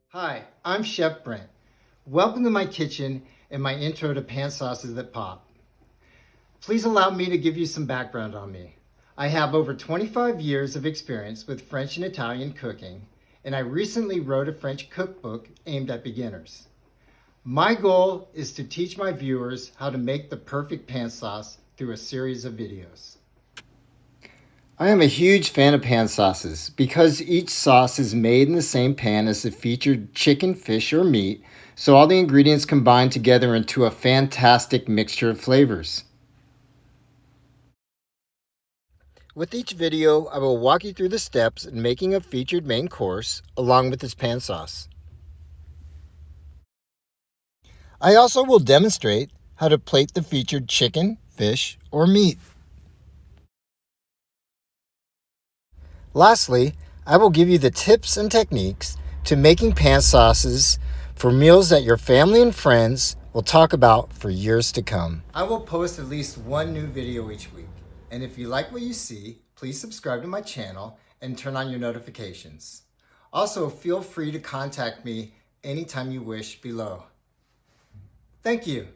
Hi, I'm Chef Brent. Welcome to my kitchen and my intro to pan sauces that pop. Please allow me to give you some background on me. I have over 25 years of experience with French and Italian cooking, and I recently wrote a French cookbook aimed at beginners. My goal is to teach my viewers how to make the perfect pan sauce through a series of videos. I am a huge fan of pan sauces because each sauce is made in the same pan as the featured chicken, fish, or meat, so all the ingredients combine together into a fantastic mixture of flavors. With each video, I will walk you through the steps in making a featured main course along with this pan sauce. I also will demonstrate how to plate the featured chicken, fish, or meat. Lastly, I will give you the tips and techniques to making pan sauces for meals that your family and friends will talk about for years to come. I will post at least one new video each week. And if you like what you see, please subscribe to my channel and turn on your notifications. Also, feel free to contact me anytime you wish below. Thank you.